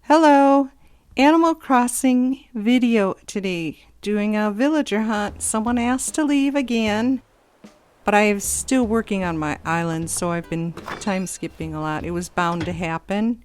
Hello, Animal Crossing video today. Doing a villager hunt. Someone asked to leave again, but I'm still working on my island, so I've been time skipping a lot. It was bound to happen,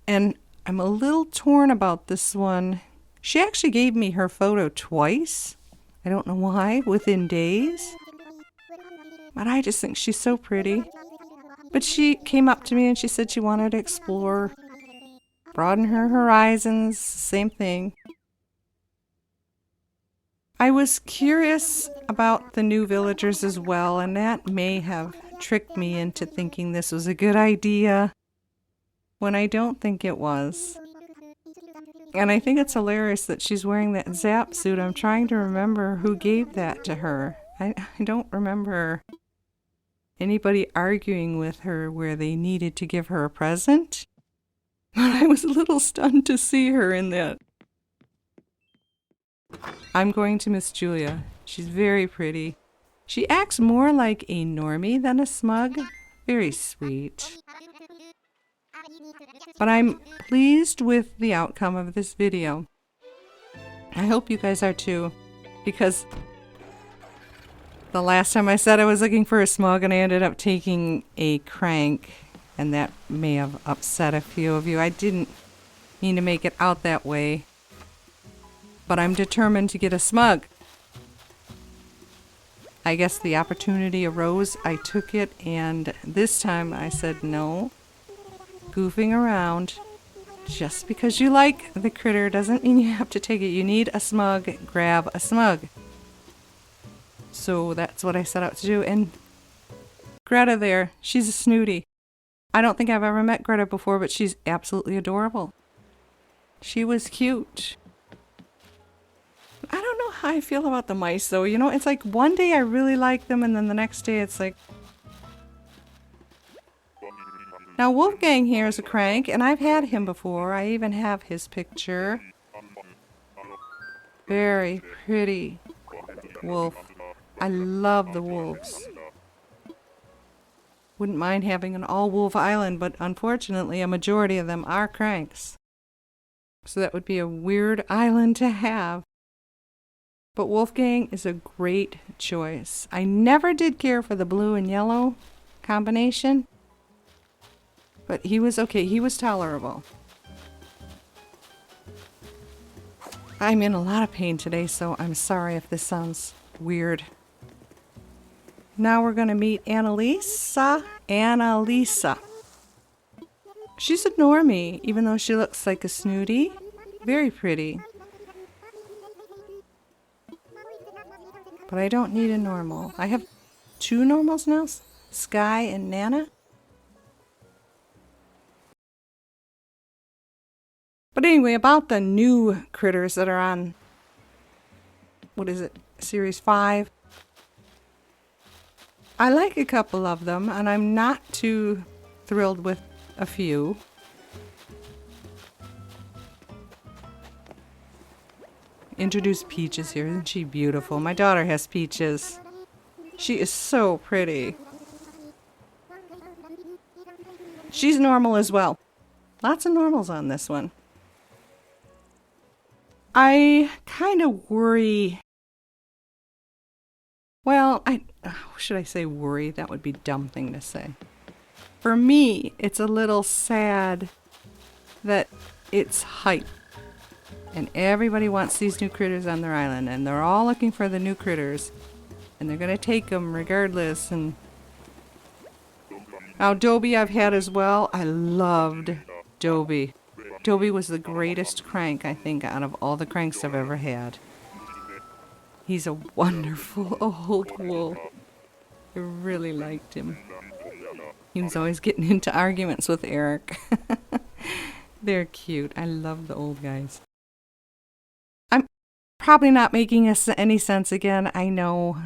and I'm a little torn about this one. She actually gave me her photo twice. I don't know why, within days. But I just think she's so pretty. But she came up to me and she said she wanted to explore, broaden her horizons, same thing. I was curious about the new villagers as well, and that may have tricked me into thinking this was a good idea when I don't think it was. And I think it's hilarious that she's wearing that Zap suit. I'm trying to remember who gave that to her. I don't remember anybody arguing with her where they needed to give her a present. But I was a little stunned to see her in that. I'm going to miss Julia. She's very pretty. She acts more like a normie than a smug. Very sweet. But I'm pleased with the outcome of this video. I hope you guys are too, because the last time I said I was looking for a smug and I ended up taking a crank, and that may have upset a few of you. I didn't mean to make it out that way, but I'm determined to get a smug. I guess the opportunity arose, I took it, and this time I said no. Goofing around. Just because you like the critter doesn't mean you have to take it. You need a smug, grab a smug. So that's what I set out to do. And Greta there, she's a snooty. I don't think I've ever met Greta before, but she's absolutely adorable. She was cute. I don't know how I feel about the mice though. You know, it's like one day I really like them and then the next day it's like... Now Wolfgang here is a crank, and I've had him before. I even have his picture. Very pretty wolf. I love the wolves. Wouldn't mind having an all-wolf island, but unfortunately a majority of them are cranks. So that would be a weird island to have. But Wolfgang is a great choice. I never did care for the blue and yellow combination. But he was okay. He was tolerable. I'm in a lot of pain today, so I'm sorry if this sounds weird. Now we're going to meet Annalisa. Annalisa. She's a normie, even though she looks like a snooty. Very pretty. But I don't need a normal. I have two normals now, Sky and Nana. But anyway, about the new critters that are on, what is it, Series 5? I like a couple of them, and I'm not too thrilled with a few. Introduce Peaches here. Isn't she beautiful? My daughter has Peaches. She is so pretty. She's normal as well. Lots of normals on this one. I kind of worry. Well, should I say worry? That would be a dumb thing to say. For me, it's a little sad that it's hype. And everybody wants these new critters on their island. And they're all looking for the new critters. And they're going to take them regardless. And now Dobie I've had as well. I loved Dobie. Dobie was the greatest crank, I think, out of all the cranks I've ever had. He's a wonderful old wolf. I really liked him. He was always getting into arguments with Eric. They're cute. I love the old guys. I'm probably not making any sense again, I know,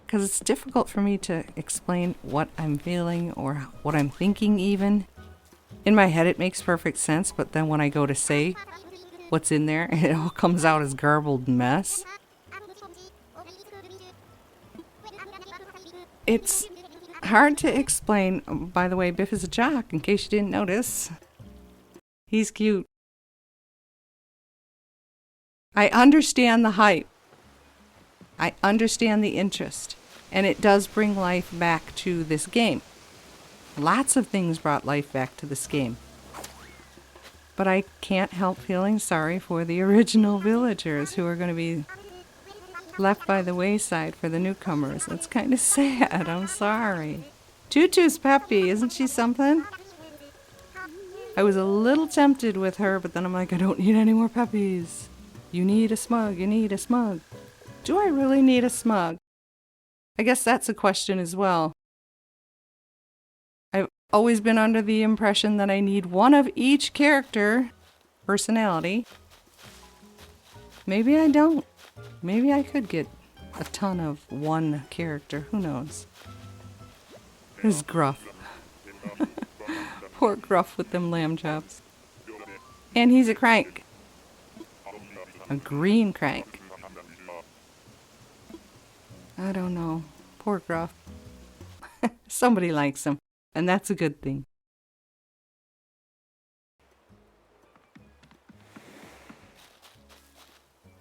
because it's difficult for me to explain what I'm feeling or what I'm thinking even. In my head it makes perfect sense, but then when I go to say what's in there, it all comes out as garbled mess. It's hard to explain. By the way, Biff is a jock, in case you didn't notice. He's cute. I understand the hype. I understand the interest. And it does bring life back to this game. Lots of things brought life back to this game. But I can't help feeling sorry for the original villagers who are going to be left by the wayside for the newcomers. It's kind of sad. I'm sorry. Tutu's peppy. Isn't she something? I was a little tempted with her, but then I'm like, I don't need any more peppies. You need a Smug. You need a Smug. Do I really need a Smug? I guess that's a question as well. I've always been under the impression that I need one of each character personality. Maybe I don't. Maybe I could get a ton of one character. Who knows? There's Gruff. Poor Gruff with them lamb chops. And he's a crank. A green crank. I don't know. Poor Gruff. Somebody likes him, and that's a good thing.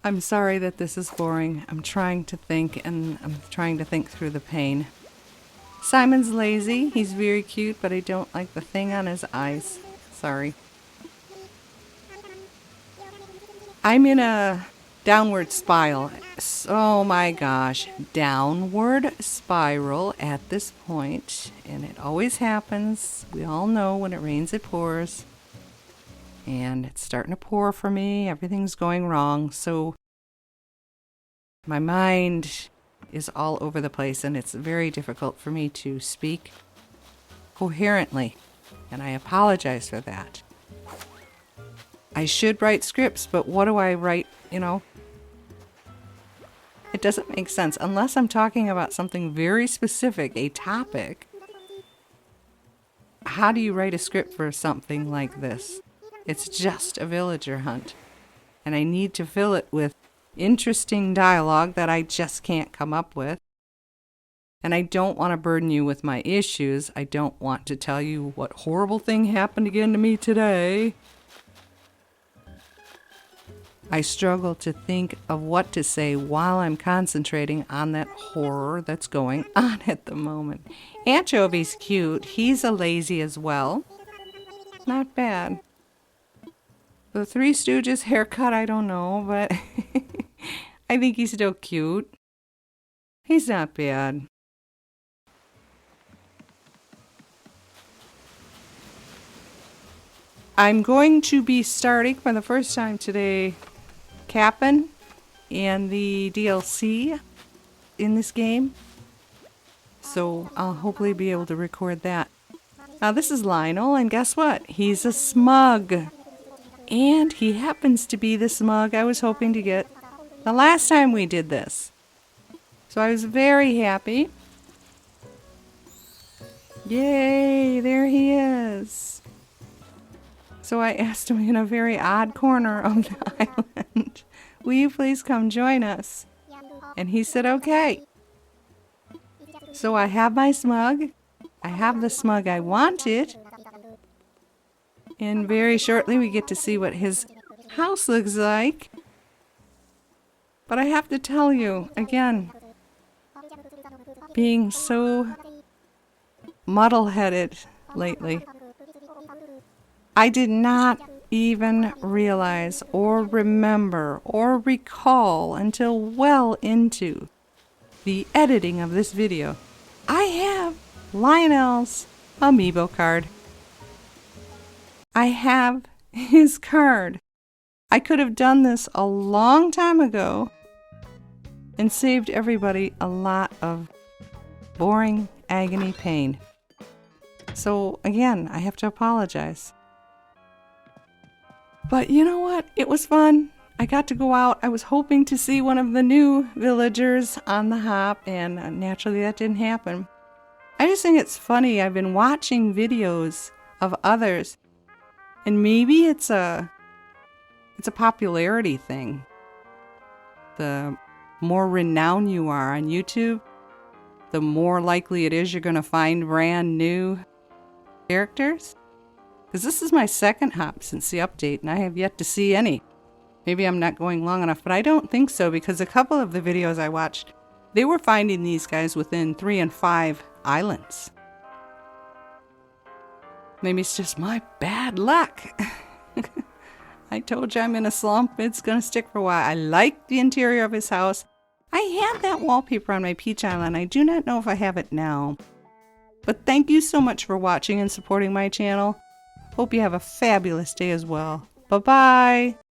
I'm sorry that this is boring. I'm trying to think, and I'm trying to think through the pain. Simon's lazy. He's very cute, but I don't like the thing on his eyes. Sorry. I'm in a downward spiral. Oh my gosh. Downward spiral at this point. And it always happens. We all know when it rains, it pours. And it's starting to pour for me. Everything's going wrong. So my mind is all over the place, and it's very difficult for me to speak coherently. And I apologize for that. I should write scripts, but what do I write, It doesn't make sense unless I'm talking about something very specific, a topic. How do you write a script for something like this? It's just a villager hunt. And I need to fill it with interesting dialogue that I just can't come up with. And I don't want to burden you with my issues. I don't want to tell you what horrible thing happened again to me today. I struggle to think of what to say while I'm concentrating on that horror that's going on at the moment. Anchovy's cute. He's a lazy as well. Not bad. The Three Stooges haircut, I don't know, but I think he's still cute. He's not bad. I'm going to be starting for the first time today Cap'n and the DLC in this game. So I'll hopefully be able to record that. Now this is Lionel, and guess what? He's a Smug. And he happens to be the Smug I was hoping to get the last time we did this. So I was very happy. Yay, there he is. So I asked him in a very odd corner of the island, will you please come join us? And he said, okay. So I have my Smug. I have the Smug I wanted. And very shortly we get to see what his house looks like. But I have to tell you, again, being so muddle-headed lately, I did not even realize or remember or recall until well into the editing of this video, I have Lionel's amiibo card. I have his card. I could have done this a long time ago and saved everybody a lot of boring agony pain. So again, I have to apologize. But you know what? It was fun. I got to go out. I was hoping to see one of the new villagers on the hop, and naturally that didn't happen. I just think it's funny. I've been watching videos of others, and maybe it's a popularity thing. The more renowned you are on YouTube, the more likely it is you're going to find brand new characters. Because this is my second hop since the update, and I have yet to see any. Maybe I'm not going long enough, but I don't think so, because a couple of the videos I watched, they were finding these guys within 3 and 5 islands. Maybe it's just my bad luck. I told you I'm in a slump. It's going to stick for a while. I like the interior of his house. I had that wallpaper on my peach island. I do not know if I have it now. But thank you so much for watching and supporting my channel. Hope you have a fabulous day as well. Bye-bye.